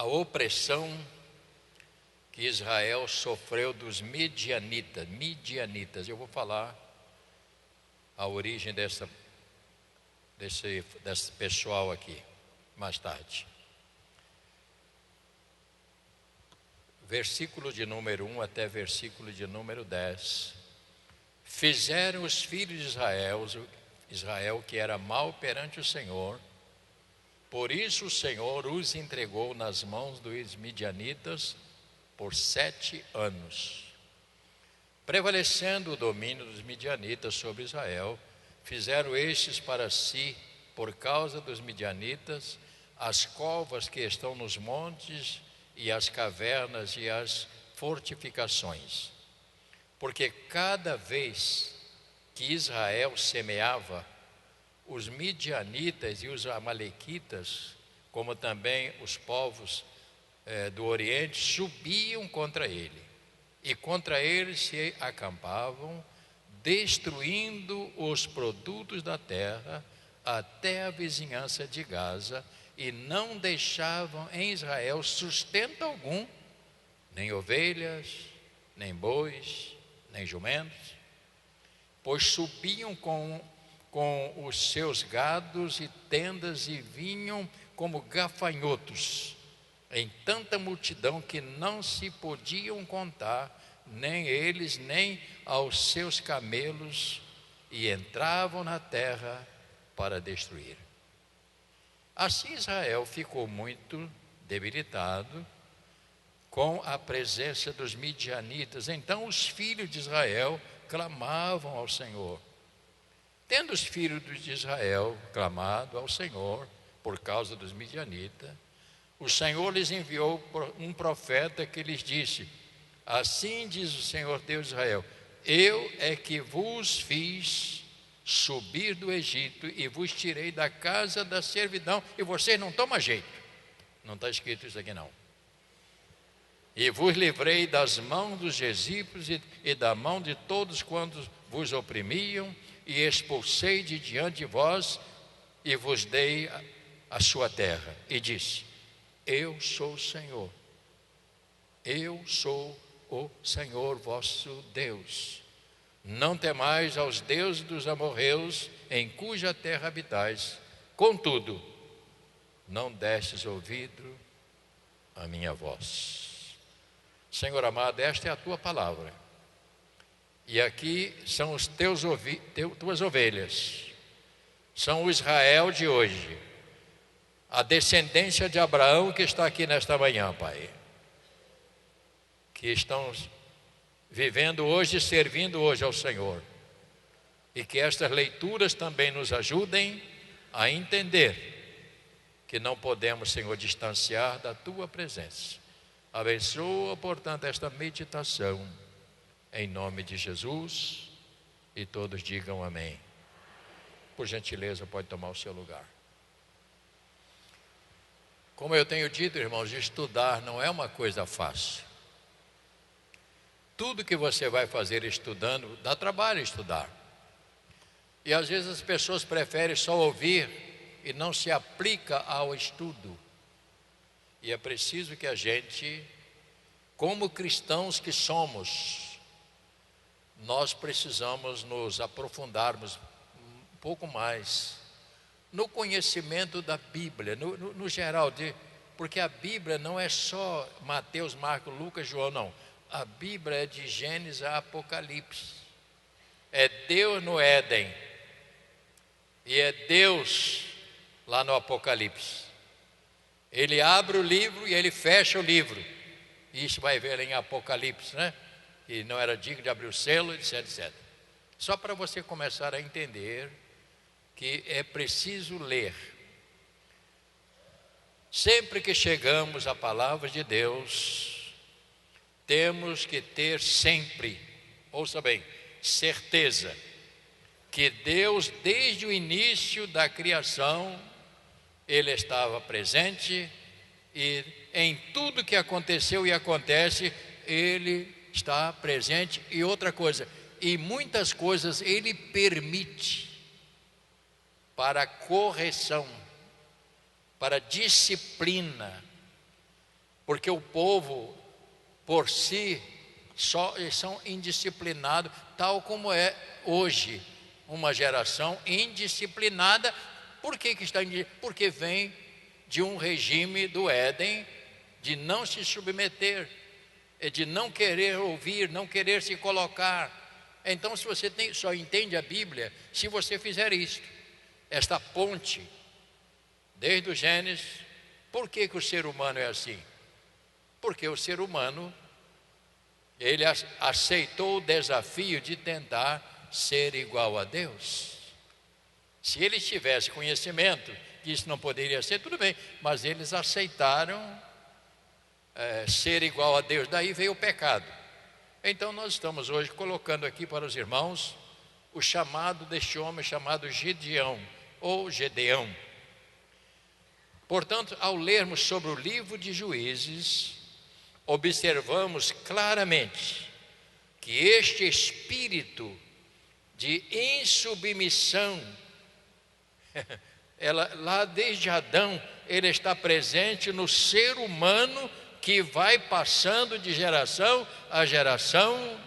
a opressão que Israel sofreu dos midianitas. Eu vou falar a origem desse pessoal aqui mais tarde. Versículo de número 1 até versículo de número 10. Fizeram os filhos de Israel que era mau perante o Senhor, por isso o Senhor os entregou nas mãos dos midianitas por 7 anos. Prevalecendo o domínio dos midianitas sobre Israel, fizeram estes para si, por causa dos midianitas, as covas que estão nos montes e as cavernas e as fortificações. Porque cada vez que Israel semeava, os midianitas e os amalequitas, como também os povos do Oriente, subiam contra ele. E contra ele se acampavam, destruindo os produtos da terra até a vizinhança de Gaza, e não deixavam em Israel sustento algum, nem ovelhas, nem bois, nem jumentos, pois subiam com os seus gados e tendas e vinham como gafanhotos, em tanta multidão que não se podiam contar, nem eles, nem aos seus camelos, e entravam na terra para destruir. Assim Israel ficou muito debilitado com a presença dos midianitas. Então os filhos de Israel clamavam ao Senhor. Tendo os filhos de Israel clamado ao Senhor por causa dos midianitas, o Senhor lhes enviou um profeta que lhes disse: assim diz o Senhor Deus de Israel, eu é que vos fiz subir do Egito e vos tirei da casa da servidão, e vocês não tomam jeito. Não está escrito isso aqui não. E vos livrei das mãos dos egípcios e da mão de todos quantos vos oprimiam, e expulsei de diante de vós e vos dei a sua terra. E disse: eu sou o Senhor, eu sou o Senhor vosso Deus. Não temais aos deuses dos amorreus, em cuja terra habitais. Contudo, não destes ouvido à minha voz. Senhor amado, esta é a tua palavra. E aqui são os tuas ovelhas. São o Israel de hoje. A descendência de Abraão que está aqui nesta manhã, Pai. Que estão vivendo hoje e servindo hoje ao Senhor. E que estas leituras também nos ajudem a entender que não podemos, Senhor, distanciar da tua presença. Abençoa, portanto, esta meditação, em nome de Jesus, e todos digam amém. Por gentileza, pode tomar o seu lugar. Como eu tenho dito, irmãos, estudar não é uma coisa fácil. Tudo que você vai fazer estudando, dá trabalho estudar. E às vezes as pessoas preferem só ouvir e não se aplica ao estudo. E é preciso que a gente, como cristãos que somos, nós precisamos nos aprofundarmos um pouco mais no conhecimento da Bíblia, no geral, porque a Bíblia não é só Mateus, Marcos, Lucas, João, não. A Bíblia é de Gênesis a Apocalipse. É Deus no Éden e é Deus lá no Apocalipse. Ele abre o livro e ele fecha o livro. Isso vai ver em Apocalipse, né? Que não era digno de abrir o selo, etc, etc. Só para você começar a entender que é preciso ler. Sempre que chegamos à palavra de Deus, temos que ter sempre, ouça bem, certeza que Deus, desde o início da criação, Ele estava presente, e em tudo que aconteceu e acontece, Ele está presente. E outra coisa, e muitas coisas Ele permite para correção, para disciplina, porque o povo por si só eles são indisciplinados, tal como é hoje uma geração indisciplinada. Por que está indisciplinada? Porque vem de um regime do Éden de não se submeter, de não querer ouvir, não querer se colocar. Então, se você só entende a Bíblia se você fizer isto, esta ponte desde o Gênesis. Por que o ser humano é assim? Porque o ser humano, ele aceitou o desafio de tentar ser igual a Deus. Se ele tivesse conhecimento que isso não poderia ser, tudo bem, mas eles aceitaram ser igual a Deus. Daí veio o pecado. Então nós estamos hoje colocando aqui para os irmãos o chamado deste homem chamado Gideão ou Gedeão. Portanto, ao lermos sobre o livro de Juízes, observamos claramente que este espírito de insubmissão, lá desde Adão, ele está presente no ser humano que vai passando de geração a geração.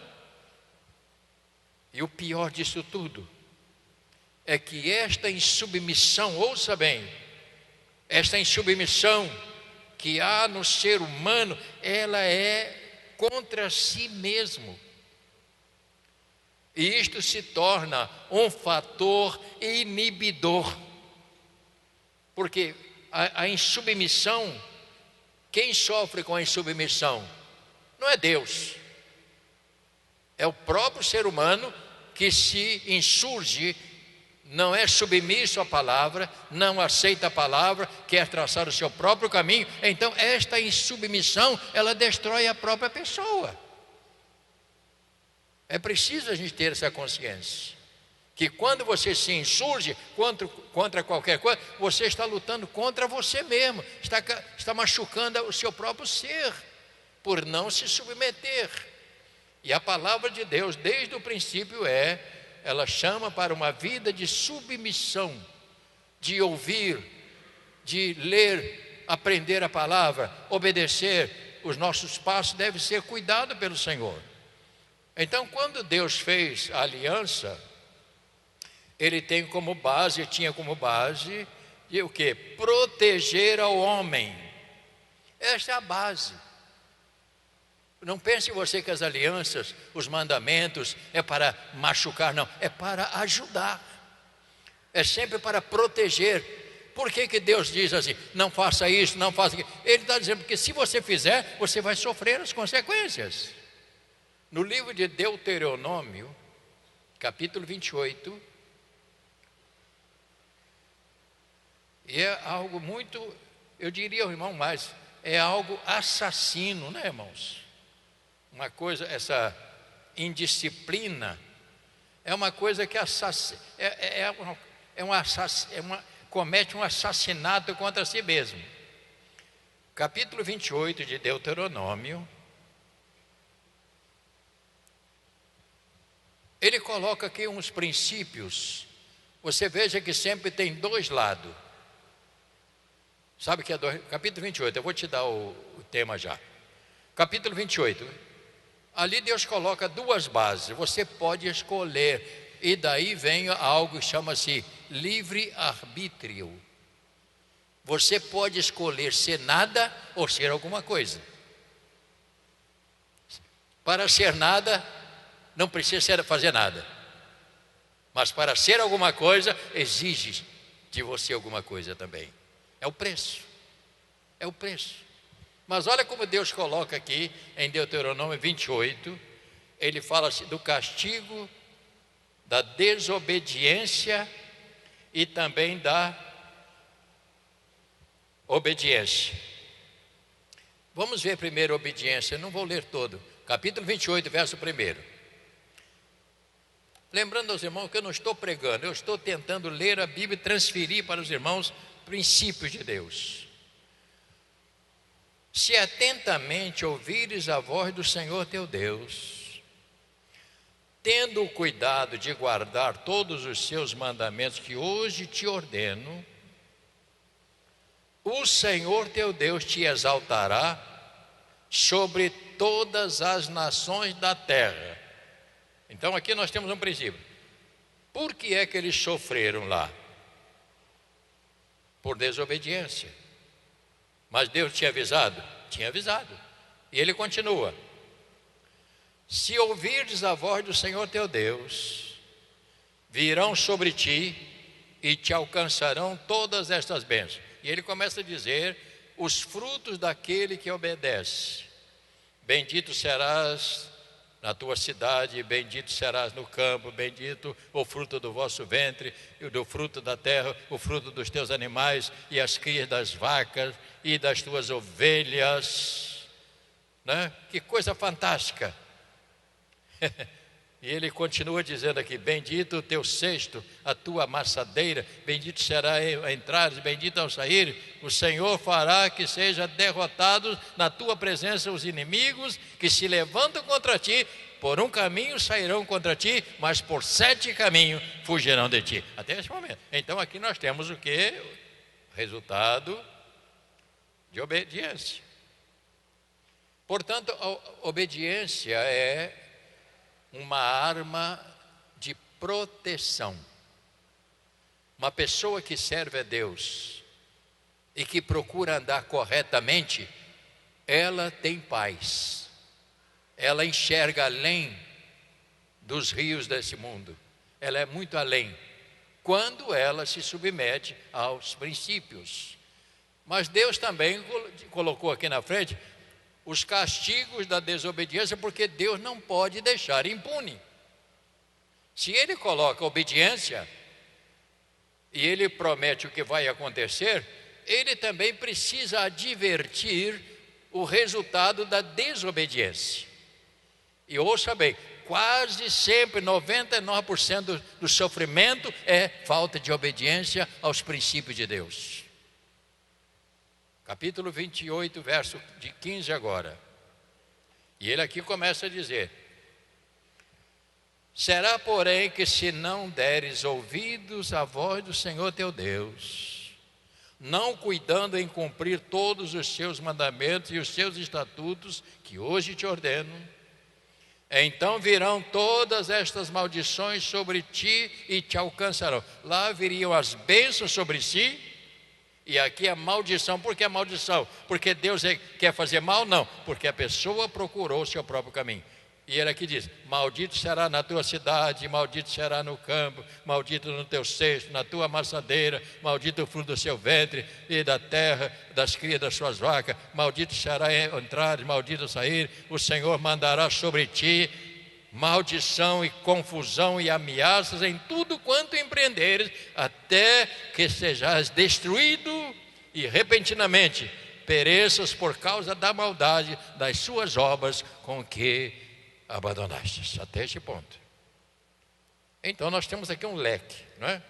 E o pior disso tudo é que esta insubmissão, ouça bem, esta insubmissão que há no ser humano, ela é contra si mesmo. E isto se torna um fator inibidor. Porque a insubmissão, quem sofre com a insubmissão? Não é Deus. É o próprio ser humano que se insurge, não é submisso à palavra, não aceita a palavra, quer traçar o seu próprio caminho. Então esta insubmissão, ela destrói a própria pessoa. É preciso a gente ter essa consciência, que quando você se insurge contra qualquer coisa, você está lutando contra você mesmo, está machucando o seu próprio ser, por não se submeter. E a palavra de Deus, desde o princípio, ela chama para uma vida de submissão, de ouvir, de ler, aprender a palavra, obedecer. Os nossos passos devem ser cuidados pelo Senhor. Então, quando Deus fez a aliança, Ele tinha como base de o quê? Proteger ao homem. Esta é a base. Não pense você que as alianças, os mandamentos é para machucar, não, é para ajudar. É sempre para proteger. Por que Deus diz assim, não faça isso, não faça aquilo? Ele está dizendo que se você fizer, você vai sofrer as consequências. No livro de Deuteronômio, capítulo 28, e é algo muito, eu diria ao irmão mais, é algo assassino, né, irmãos? Uma coisa, essa indisciplina é uma coisa que comete um assassinato contra si mesmo. Capítulo 28 de Deuteronômio, ele coloca aqui uns princípios. Você veja que sempre tem dois lados. Sabe que é capítulo 28, eu vou te dar o tema já. Capítulo 28. Ali Deus coloca duas bases, você pode escolher, e daí vem algo que chama-se livre-arbítrio. Você pode escolher ser nada ou ser alguma coisa. Para ser nada, não precisa fazer nada. Mas para ser alguma coisa, exige de você alguma coisa também. É o preço. É o preço. Mas olha como Deus coloca aqui em Deuteronômio 28, ele fala assim, do castigo, da desobediência e também da obediência. Vamos ver primeiro a obediência, eu não vou ler todo. Capítulo 28, verso 1. Lembrando aos irmãos que eu não estou pregando, eu estou tentando ler a Bíblia e transferir para os irmãos princípios de Deus. Se atentamente ouvires a voz do Senhor teu Deus, tendo o cuidado de guardar todos os seus mandamentos que hoje te ordeno, o Senhor teu Deus te exaltará sobre todas as nações da terra. Então aqui nós temos um princípio. Por que é que eles sofreram lá? Por desobediência. Mas Deus tinha avisado? Tinha avisado. E ele continua: se ouvires a voz do Senhor teu Deus, virão sobre ti e te alcançarão todas estas bênçãos. E ele começa a dizer os frutos daquele que obedece. Bendito serás na tua cidade, bendito serás no campo, bendito o fruto do vosso ventre, e do fruto da terra, o fruto dos teus animais, e as crias das vacas e das tuas ovelhas. Né? Que coisa fantástica! E ele continua dizendo aqui: bendito o teu cesto, a tua amassadeira, bendito será a entrada, bendito ao sair. O Senhor fará que seja derrotados na tua presença os inimigos que se levantam contra ti. Por um caminho sairão contra ti, mas por 7 caminhos fugirão de ti. Até esse momento. Então aqui nós temos o que? Resultado de obediência. Portanto, a obediência é uma arma de proteção. Uma pessoa que serve a Deus e que procura andar corretamente, ela tem paz. Ela enxerga além dos rios desse mundo. Ela é muito além, quando ela se submete aos princípios. Mas Deus também colocou aqui na frente os castigos da desobediência, porque Deus não pode deixar impune. Se Ele coloca obediência e Ele promete o que vai acontecer, Ele também precisa advertir o resultado da desobediência. E ouça bem, quase sempre 99% do sofrimento é falta de obediência aos princípios de Deus. Capítulo 28, verso de 15 agora. E ele aqui começa a dizer: será, porém, que se não deres ouvidos à voz do Senhor teu Deus, não cuidando em cumprir todos os seus mandamentos e os seus estatutos, que hoje te ordeno, então virão todas estas maldições sobre ti e te alcançarão. Lá viriam as bênçãos sobre si, e aqui a maldição. Por que a maldição? Porque Deus quer fazer mal? Não, porque a pessoa procurou o seu próprio caminho. E ele aqui diz: maldito será na tua cidade, maldito será no campo, maldito no teu cesto, na tua amassadeira, maldito o fruto do seu ventre e da terra, das crias das suas vacas, maldito será a entrada, maldito a sair. O Senhor mandará sobre ti maldição e confusão e ameaças em tudo quanto empreenderes, até que sejais destruído e repentinamente pereças por causa da maldade das suas obras com que abandonastes. Até este ponto. Então nós temos aqui um leque, não é?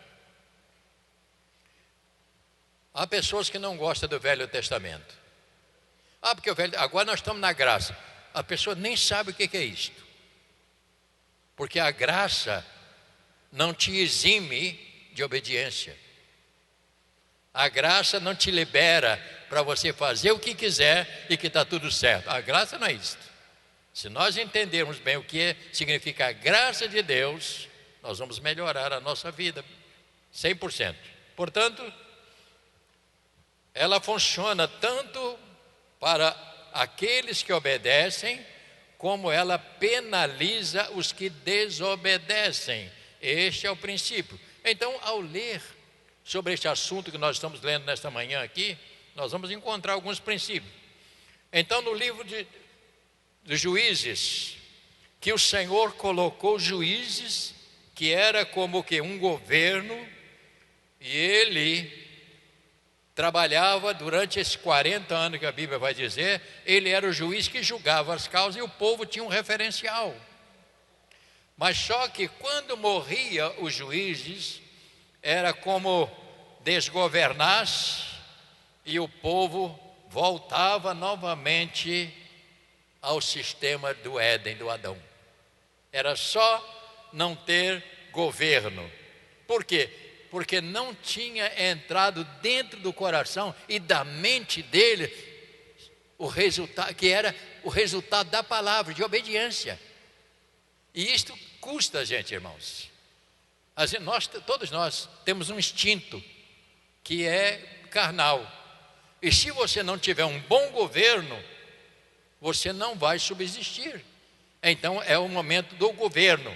Há pessoas que não gostam do Velho Testamento. Porque agora nós estamos na graça. A pessoa nem sabe o que é isto. Porque a graça não te exime de obediência. A graça não te libera para você fazer o que quiser e que está tudo certo. A graça não é isso. Se nós entendermos bem o que significa a graça de Deus, nós vamos melhorar a nossa vida 100%. Portanto, ela funciona tanto para aqueles que obedecem, como ela penaliza os que desobedecem. Este é o princípio. Então, ao ler sobre este assunto que nós estamos lendo nesta manhã aqui, nós vamos encontrar alguns princípios. Então, no livro dos Juízes, que o Senhor colocou juízes, que era como que um governo, e ele trabalhava durante esses 40 anos que a Bíblia vai dizer. Ele era o juiz que julgava as causas e o povo tinha um referencial. Mas só que quando morria os juízes, era como desgovernasse e o povo voltava novamente ao sistema do Éden, do Adão. Era só não ter governo. Por quê? Porque não tinha entrado dentro do coração e da mente dele o resultado, que era o resultado da palavra, de obediência. E isto custa a gente, irmãos. Todos nós temos um instinto que é carnal. E se você não tiver um bom governo, você não vai subsistir. Então é o momento do governo.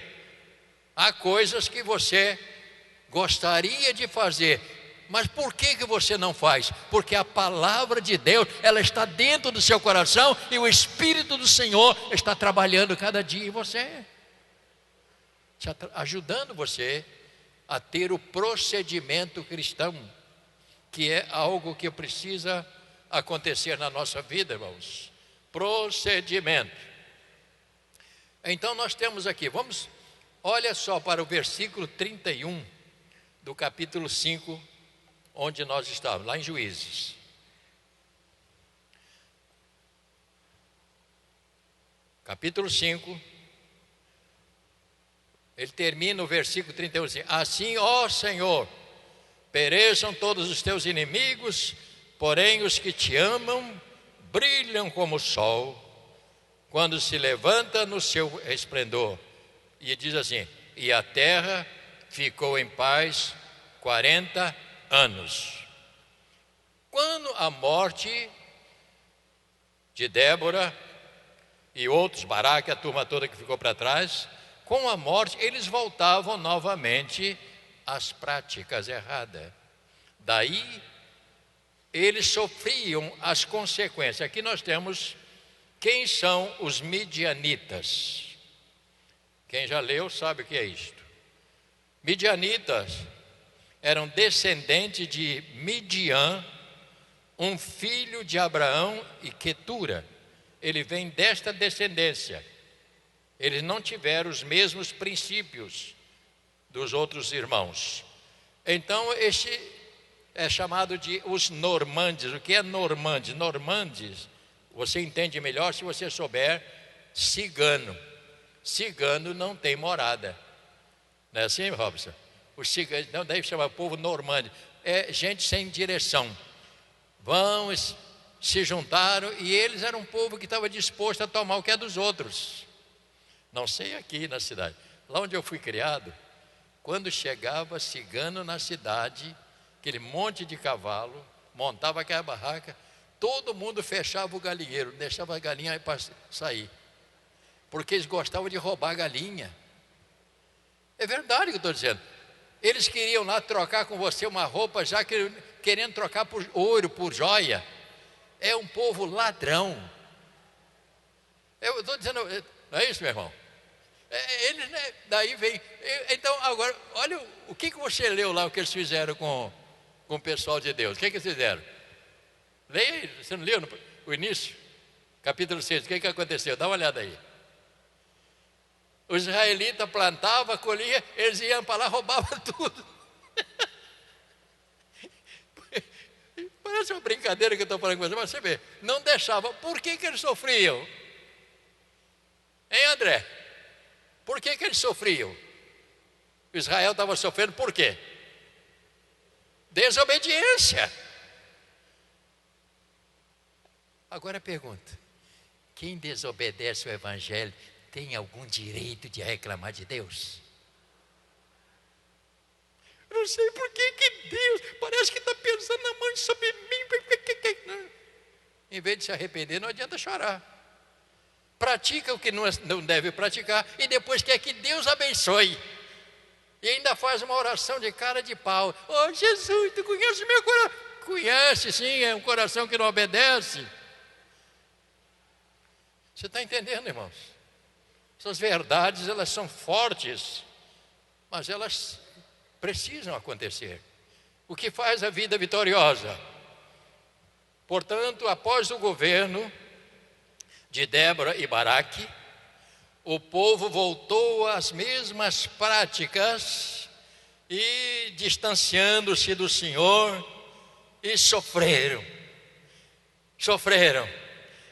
Há coisas que você gostaria de fazer, mas por que você não faz? Porque a palavra de Deus, ela está dentro do seu coração e o Espírito do Senhor está trabalhando cada dia em você, ajudando você a ter o procedimento cristão, que é algo que precisa acontecer na nossa vida, irmãos. Procedimento. Então nós temos aqui, olha só para o versículo 31 do capítulo 5, onde nós estávamos, lá em Juízes. Capítulo 5, ele termina o versículo 31 assim: assim, ó Senhor, pereçam todos os teus inimigos, porém os que te amam brilham como o sol, quando se levanta no seu esplendor. E diz assim: e a terra ficou em paz 40 anos. Quando a morte de Débora e outros, Baraque, a turma toda que ficou para trás, com a morte eles voltavam novamente às práticas erradas. Daí eles sofriam as consequências. Aqui nós temos quem são os midianitas. Quem já leu sabe o que é isto. Midianitas eram descendentes de Midian, um filho de Abraão e Quetura. Ele vem desta descendência. Eles não tiveram os mesmos princípios dos outros irmãos. Então este é chamado de os normandes. O que é normandes? Normandes, você entende melhor se você souber cigano. Cigano não tem morada. Não é assim, Robson? Os ciganos não deve chamar povo normande. É gente sem direção. Se juntaram e eles eram um povo que estava disposto a tomar o que é dos outros. Não sei aqui na cidade. Lá onde eu fui criado, quando chegava cigano na cidade, aquele monte de cavalo, montava aquela barraca, todo mundo fechava o galinheiro, deixava a galinha aí para sair. Porque eles gostavam de roubar a galinha. É verdade o que eu estou dizendo. Eles queriam lá trocar com você uma roupa, já querendo trocar por ouro, por joia. É um povo ladrão. Eu estou dizendo, não é isso, meu irmão? Eles, né, daí vem. Então, agora, olha o que você leu lá, o que eles fizeram com o pessoal de Deus. O que eles fizeram? Leia aí, você não leu o início? Capítulo 6, o que aconteceu? Dá uma olhada aí. Os israelitas plantavam, colhiam, eles iam para lá, roubavam tudo. Parece uma brincadeira que eu estou falando com você, mas você vê, não deixavam. Por que eles sofriam? Hein, André? Por que eles sofriam? Israel estava sofrendo por quê? Desobediência. Agora pergunta: quem desobedece o evangelho tem algum direito de reclamar de Deus? Eu não sei por que Deus parece que está pensando na mão sobre mim. Em vez de se arrepender, não adianta chorar. Pratica o que não deve praticar e depois quer que Deus abençoe. E ainda faz uma oração de cara de pau. Oh Jesus, tu conhece meu coração? Conhece sim, é um coração que não obedece. Você está entendendo, irmãos? Essas verdades, elas são fortes, mas elas precisam acontecer. O que faz a vida vitoriosa? Portanto, após o governo de Débora e Baraque, o povo voltou às mesmas práticas e distanciando-se do Senhor e sofreram.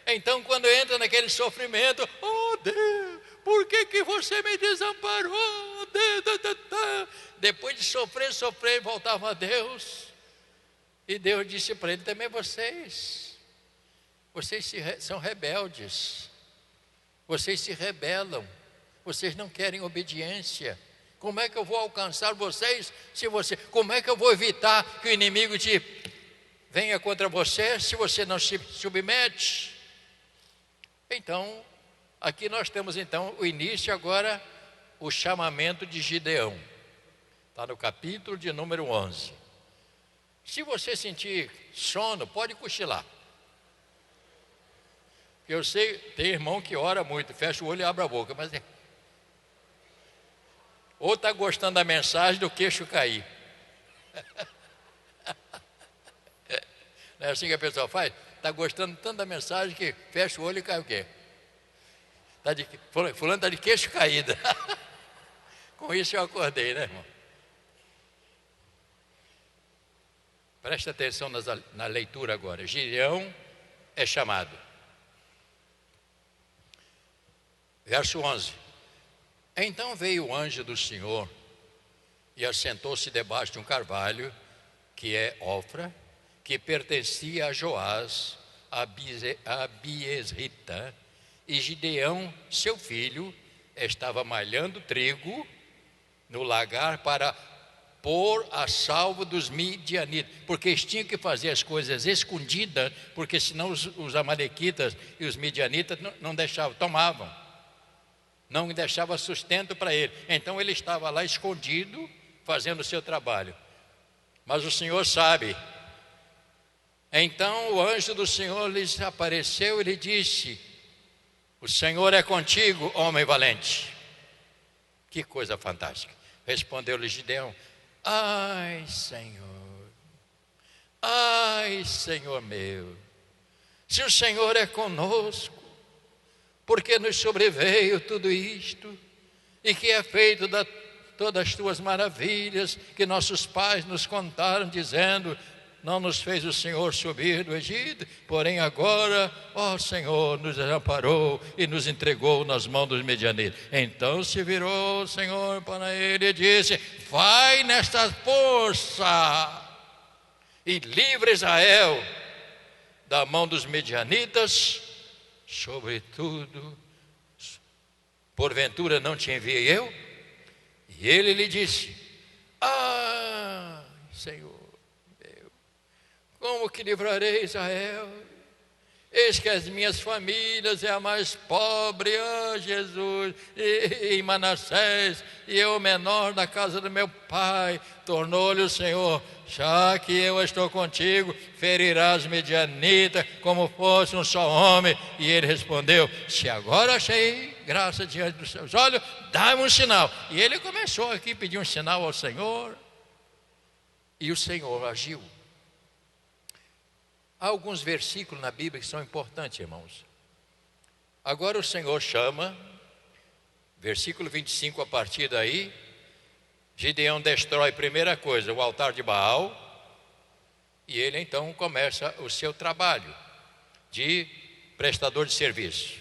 Então, quando entra naquele sofrimento, oh Deus, por que você me desamparou? Depois de sofrer, voltavam a Deus. E Deus disse para ele: também vocês Vocês são rebeldes, vocês se rebelam, vocês não querem obediência. Como é que eu vou alcançar vocês como é que eu vou evitar que o inimigo venha contra você se você não se submete? Então, aqui nós temos então o início agora, o chamamento de Gideão. Está no capítulo de número 11. Se você sentir sono, pode cochilar. Eu sei, tem irmão que ora muito, fecha o olho e abre a boca, mas ou está gostando da mensagem do queixo cair. Não é assim que a pessoa faz? Está gostando tanto da mensagem que fecha o olho e cai o quê? Fulano está de queixo caído. Com isso eu acordei, né, irmão? Presta atenção na leitura agora. Gideão é chamado. Verso 11. Então veio o anjo do Senhor e assentou-se debaixo de um carvalho, que é Ofra, que pertencia a Joás, a Abiesrita, e Gideão, seu filho, estava malhando trigo no lagar para pôr a salvo dos midianitas, porque eles tinham que fazer as coisas escondidas, porque senão os amalequitas e os midianitas não deixavam, tomavam, não deixava sustento para ele. Então ele estava lá escondido, fazendo o seu trabalho. Mas o Senhor sabe. Então o anjo do Senhor lhes apareceu e lhe disse: o Senhor é contigo, homem valente. Que coisa fantástica. Respondeu-lhe Gideão: ai, Senhor meu, se o Senhor é conosco, porque nos sobreveio tudo isto, e que é feito todas as tuas maravilhas, que nossos pais nos contaram, dizendo: não nos fez o Senhor subir do Egito, porém agora, ó Senhor, nos desamparou e nos entregou nas mãos dos medianitas. Então se virou o Senhor para ele e disse: vai nesta força e livra Israel da mão dos medianitas. Sobretudo, porventura não te enviei eu? E ele lhe disse: ah, Senhor meu, como que livrarei Israel? Eis que as minhas famílias é a mais pobre, Jesus, e Manassés, e eu o menor da casa do meu pai. Tornou-lhe o Senhor: já que eu estou contigo, ferirás medianitas como fosse um só homem. E ele respondeu: se agora achei graça diante dos seus olhos, dá-me um sinal. E ele começou aqui a pedir um sinal ao Senhor, e o Senhor agiu. Há alguns versículos na Bíblia que são importantes, irmãos. Agora o Senhor chama, versículo 25, a partir daí, Gideão destrói, primeira coisa, o altar de Baal, e ele então começa o seu trabalho de prestador de serviço.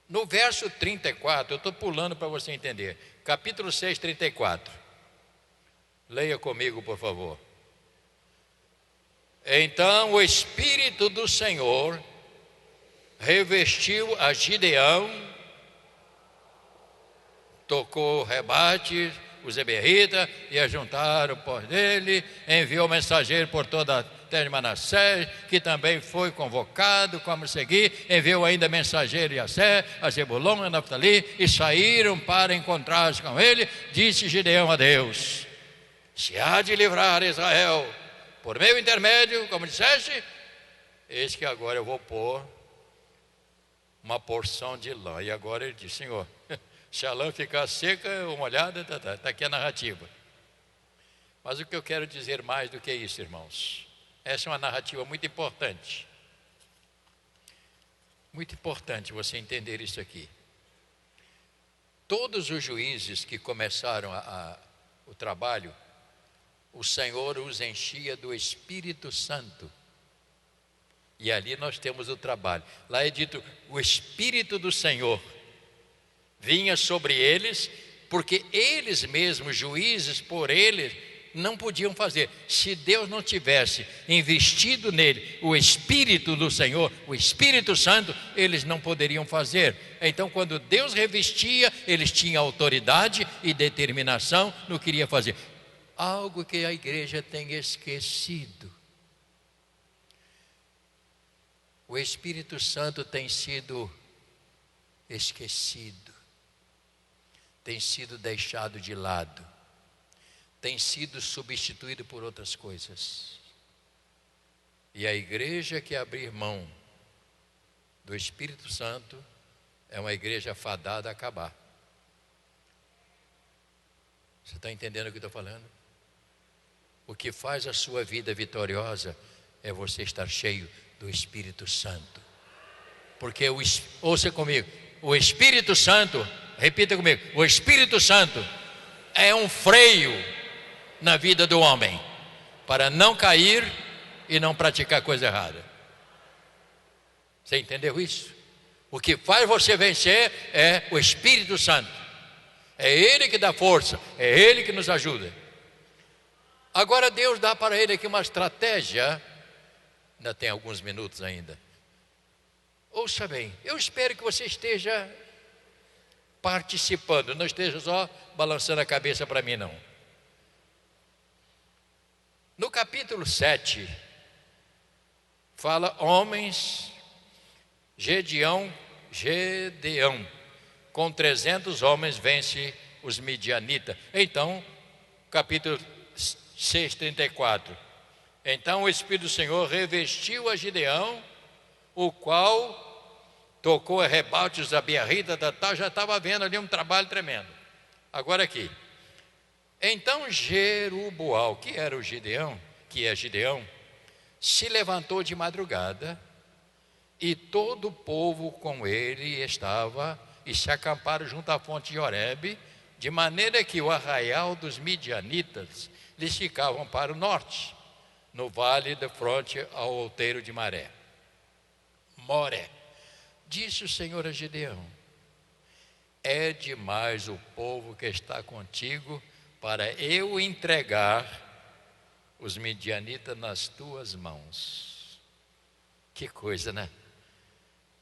No verso 34, eu estou pulando para você entender, capítulo 6, 34. Leia comigo, por favor. Então o Espírito do Senhor revestiu a Gideão, tocou o rebate, os eberritas, e ajuntaram por dele, enviou mensageiro por toda a terra de Manassés, que também foi convocado, como seguir, enviou ainda mensageiro de Assé, a Zebulon e a Naftali, e saíram para encontrar-se com ele. Disse Gideão a Deus: se há de livrar Israel por meu intermédio, como disseste, eis que agora eu vou pôr uma porção de lã. E agora ele diz: Senhor, se a lã ficar seca ou molhada, está aqui a narrativa. Mas o que eu quero dizer mais do que isso, irmãos, essa é uma narrativa muito importante. Muito importante você entender isso aqui. Todos os juízes que começaram o trabalho, o Senhor os enchia do Espírito Santo. E ali nós temos o trabalho. Lá é dito: o Espírito do Senhor vinha sobre eles, porque eles mesmos, juízes por eles, não podiam fazer. Se Deus não tivesse investido nele o Espírito do Senhor, o Espírito Santo, eles não poderiam fazer. Então, quando Deus revestia, eles tinham autoridade e determinação no que iria fazer. Algo que a igreja tem esquecido. O Espírito Santo tem sido esquecido, tem sido deixado de lado, tem sido substituído por outras coisas. E a igreja que abrir mão do Espírito Santo é uma igreja fadada a acabar. Você está entendendo o que eu estou falando? O que faz a sua vida vitoriosa é você estar cheio do Espírito Santo. Porque, ouça comigo, o Espírito Santo, repita comigo, o Espírito Santo é um freio na vida do homem, para não cair e não praticar coisa errada. Você entendeu isso? O que faz você vencer é o Espírito Santo. É Ele que dá força, é Ele que nos ajuda. Agora Deus dá para ele aqui uma estratégia. Ainda tem alguns minutos ainda. Ouça bem, eu espero que você esteja participando, não esteja só balançando a cabeça para mim, não. No capítulo 7, fala homens, Gedeão, com 300 homens vence os midianitas. Então, capítulo 6, 34. Então o Espírito do Senhor revestiu a Gideão, o qual tocou a rebates da biarrita, já estava vendo ali um trabalho tremendo. Agora aqui. Então Jeruboal, que era o Gideão, se levantou de madrugada, e todo o povo com ele estava, e se acamparam junto à fonte de Horebe, de maneira que o arraial dos midianitas lhes ficavam para o norte, no vale da fronte ao outeiro de Moré. Disse o Senhor a Gideão: é demais o povo que está contigo para eu entregar os midianitas nas tuas mãos. Que coisa, né?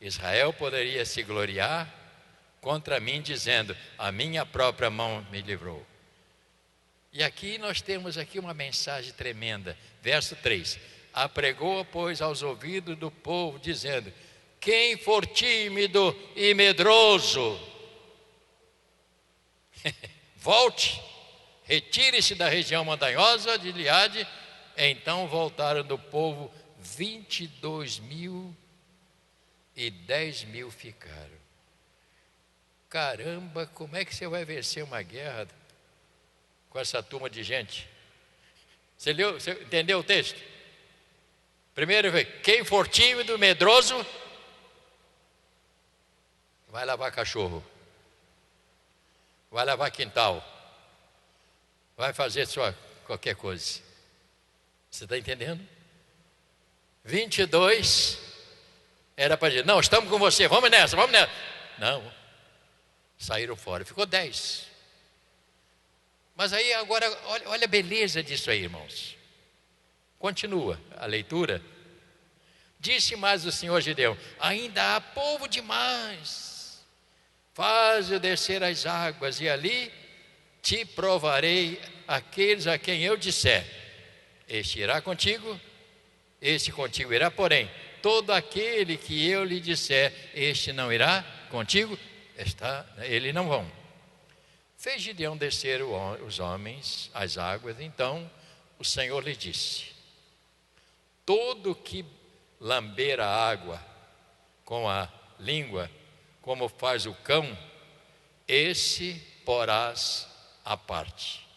Israel poderia se gloriar contra mim, dizendo: a minha própria mão me livrou. E aqui nós temos aqui uma mensagem tremenda. Verso 3: apregou, pois, aos ouvidos do povo, dizendo: quem for tímido e medroso, volte, retire-se da região montanhosa de Gileade. Então voltaram do povo 22.000 e 10.000 ficaram. Caramba, como é que você vai vencer uma guerra com essa turma de gente? Você entendeu o texto? Primeiro, quem for tímido, medroso, vai lavar cachorro, vai lavar quintal, vai fazer qualquer coisa. Você está entendendo? 22 era para dizer: não, estamos com você, vamos nessa. Não, saíram fora, ficou 10. Mas aí agora, olha a beleza disso aí, irmãos. Continua a leitura. Disse mais o Senhor Gideão: ainda há povo demais, faze-o descer as águas, e ali te provarei aqueles a quem eu disser: este irá contigo, este contigo irá, porém todo aquele que eu lhe disser, este não irá contigo, ele não vão. Fez Gideão descer os homens às águas. Então o Senhor lhe disse: todo que lamber a água com a língua, como faz o cão, esse porás à parte,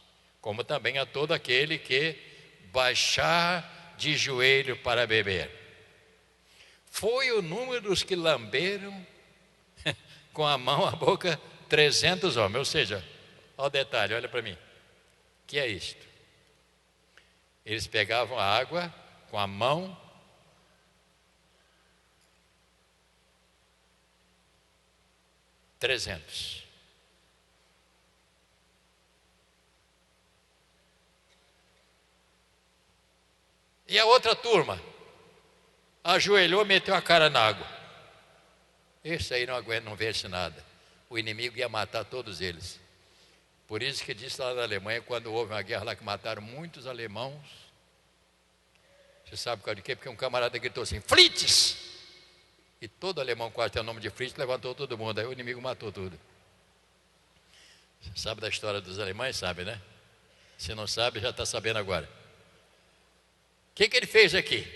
como também a todo aquele que baixar de joelho para beber. Foi o número dos que lamberam com a mão à boca 300 homens. Ou seja, olha o detalhe, olha para mim. O que é isto? Eles pegavam a água com a mão, E a outra turma ajoelhou, meteu a cara na água. Esse aí não aguenta, não vence nada. O inimigo ia matar todos eles. Por isso que disse lá na Alemanha, quando houve uma guerra lá que mataram muitos alemãos. Você sabe por causa de quê? Porque um camarada gritou assim, Fritz! E todo alemão quase tem o nome de Fritz, levantou todo mundo. Aí o inimigo matou tudo. Você sabe da história dos alemães? Sabe, né? Se não sabe, já está sabendo agora. O que ele fez aqui?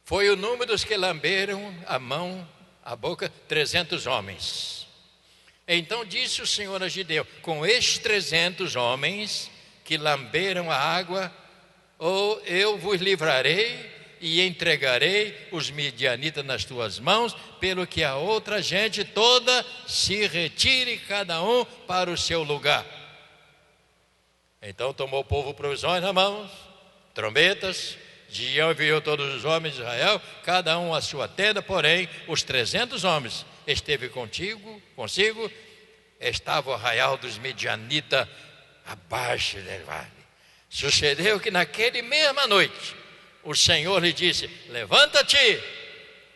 Foi o número dos que lamberam a mão, a boca, 300 homens. Então disse o Senhor a Gideão, com estes 300 homens que lamberam a água, ou eu vos livrarei e entregarei os midianitas nas tuas mãos, pelo que a outra gente toda se retire cada um para o seu lugar. Então tomou o povo provisões nas mãos, trombetas. Gideão enviou todos os homens de Israel, cada um à sua tenda, porém os 300 homens esteve consigo, estava o arraial dos midianitas abaixo do vale. Sucedeu que naquele mesma noite o Senhor lhe disse, levanta-te,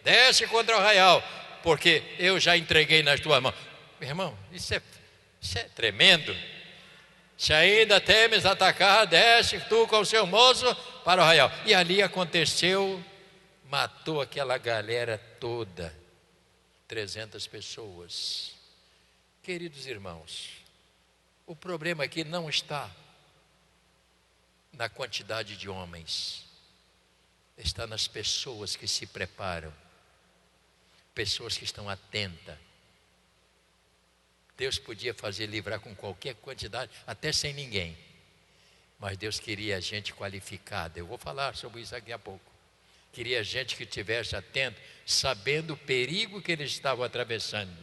desce contra o arraial, porque eu já entreguei nas tuas mãos. Meu irmão, isso é tremendo. Se ainda temes atacar, desce tu com o seu moço para o arraial. E ali aconteceu, matou aquela galera toda, 300 pessoas. Queridos irmãos, o problema aqui não está na quantidade de homens, está nas pessoas que se preparam, pessoas que estão atentas. Deus podia fazer livrar com qualquer quantidade, até sem ninguém, mas Deus queria gente qualificada. Eu vou falar sobre isso daqui a pouco. Queria gente que estivesse atento, sabendo o perigo que eles estavam atravessando.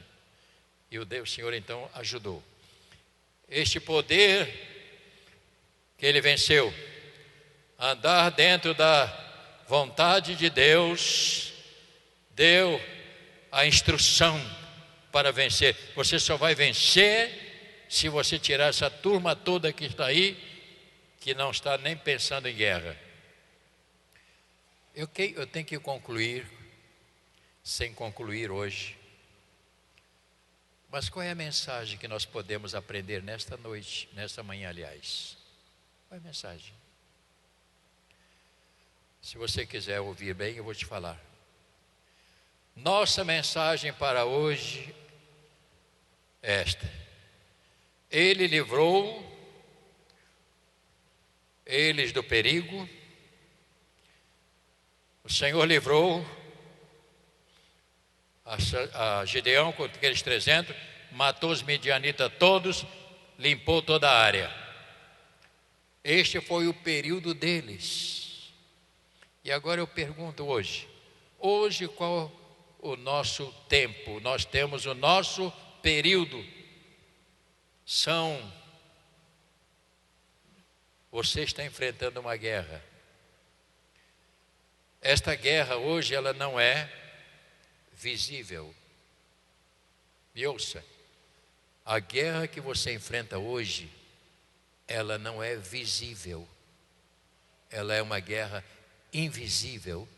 E o Senhor então ajudou. Este poder que ele venceu, andar dentro da vontade de Deus, deu a instrução para vencer. Você só vai vencer se você tirar essa turma toda que está aí, que não está nem pensando em guerra. Eu tenho que concluir, sem concluir hoje. Mas qual é a mensagem que nós podemos aprender nesta noite, nesta manhã, aliás? Qual é a mensagem? Se você quiser ouvir bem, eu vou te falar. Nossa mensagem para hoje é esta: Ele livrou eles do perigo, o Senhor livrou a Gideão com aqueles 300, matou os midianitas todos, limpou toda a área. Este foi o período deles. E agora eu pergunto hoje qual o nosso tempo? Nós temos o nosso período. Você está enfrentando uma guerra. Esta guerra hoje ela não é visível. Me ouça, a guerra que você enfrenta hoje, ela não é visível. Ela é uma guerra invisível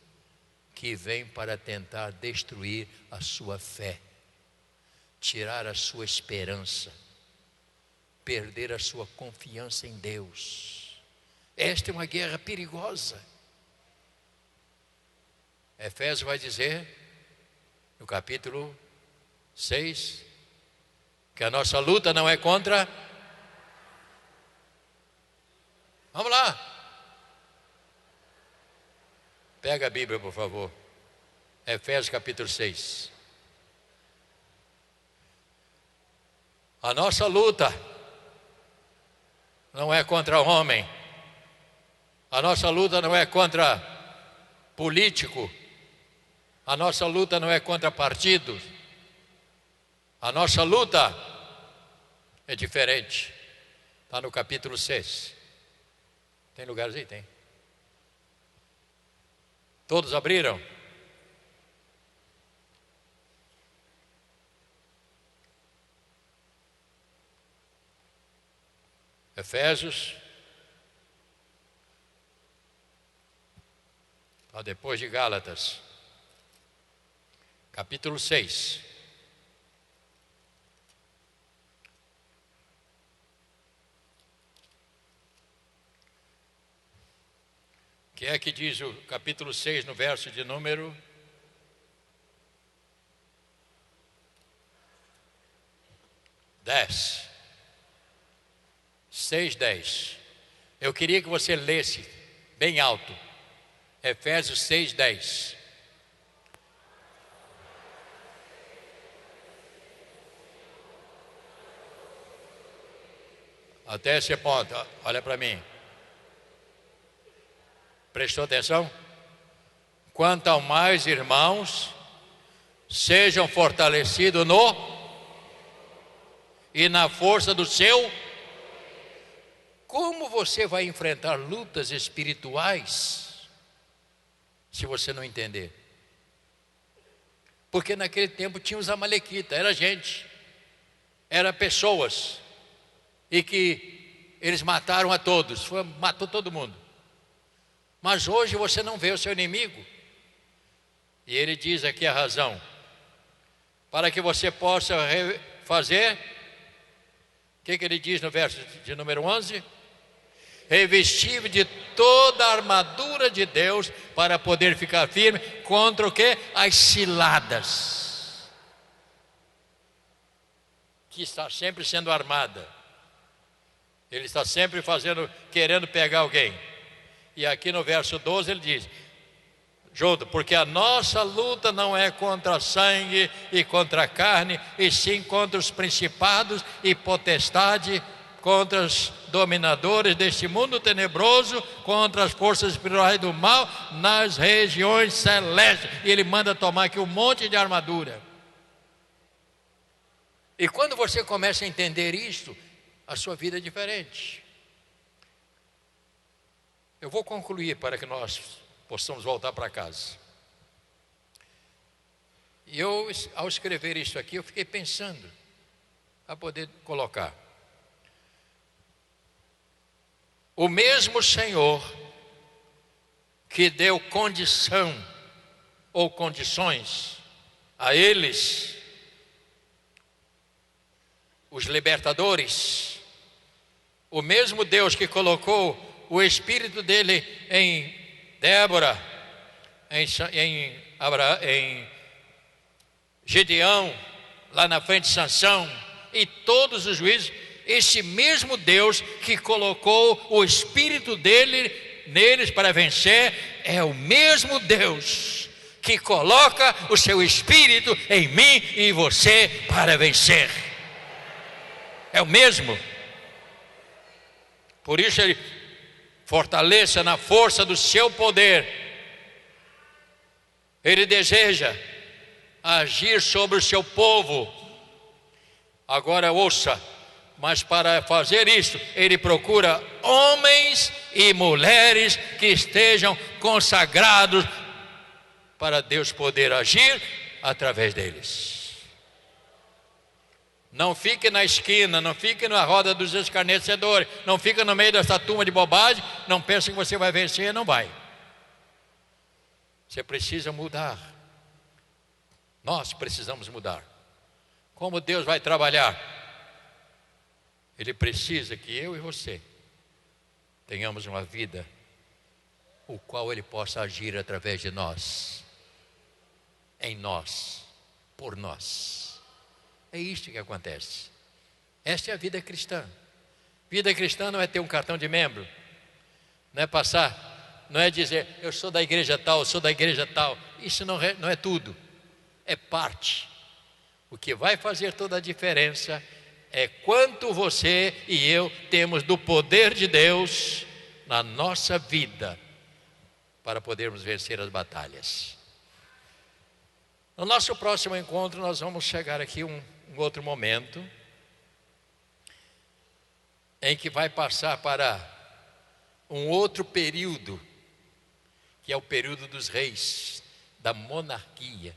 que vem para tentar destruir a sua fé, tirar a sua esperança, perder a sua confiança em Deus. Esta é uma guerra perigosa. Efésios vai dizer, no capítulo 6, que a nossa luta não é contra... Vamos lá. Pega a Bíblia, por favor. Efésios capítulo 6. A nossa luta não é contra o homem. A nossa luta não é contra político. A nossa luta não é contra partidos. A nossa luta é diferente. Está no capítulo 6. Tem lugares aí? Tem. Todos abriram? Efésios Está depois de Gálatas, capítulo 6. O que é que diz o capítulo 6, no verso de número 10? 6:10. Eu queria que você lesse bem alto. Efésios 6:10. Até esse ponto, olha para mim. Prestou atenção? Quanto ao mais, irmãos, sejam fortalecidos no e na força do seu. Como você vai enfrentar lutas espirituais se você não entender? Porque naquele tempo tinha os amalequitas, era gente, era pessoas, e que eles mataram a todos, matou todo mundo. Mas hoje você não vê o seu inimigo. E ele diz aqui a razão, para que você possa fazer, o que ele diz no verso de número 11? Revestir de toda a armadura de Deus para poder ficar firme contra o que? As ciladas, que está sempre sendo armada. Ele está sempre querendo pegar alguém. E aqui no verso 12 ele diz, junto, porque a nossa luta não é contra sangue e contra a carne, e sim contra os principados e potestade, contra os dominadores deste mundo tenebroso, contra as forças espirituais do mal nas regiões celestes. E ele manda tomar aqui um monte de armadura. E quando você começa a entender isso, a sua vida é diferente. Eu vou concluir para que nós possamos voltar para casa. E eu, ao escrever isso aqui, eu fiquei pensando a poder colocar. O mesmo Senhor que deu condição ou condições a eles, os libertadores, o mesmo Deus que colocou o Espírito dele em Débora, em Gedeão, lá na frente de Sansão, e todos os juízes, esse mesmo Deus que colocou o Espírito dele neles para vencer, é o mesmo Deus que coloca o seu Espírito em mim e em você para vencer. É o mesmo. Por isso ele fortaleça na força do seu poder. Ele deseja agir sobre o seu povo. Agora ouça, mas para fazer isso, ele procura homens e mulheres que estejam consagrados para Deus poder agir através deles. Não fique na esquina, não fique na roda dos escarnecedores, não fique no meio dessa turma de bobagem, não pense que você vai vencer, não vai. Você precisa mudar. Nós precisamos mudar. Como Deus vai trabalhar? Ele precisa que eu e você tenhamos uma vida o qual Ele possa agir através de nós, em nós, por nós. É isto que acontece. Esta é a vida cristã. Vida cristã não é ter um cartão de membro, não é passar, não é dizer eu sou da igreja tal, eu sou da igreja tal. Isso não é tudo, é parte. O que vai fazer toda a diferença é quanto você e eu temos do poder de Deus na nossa vida para podermos vencer as batalhas. No nosso próximo encontro nós vamos chegar aqui um outro momento em que vai passar para um outro período, que é o período dos reis, da monarquia.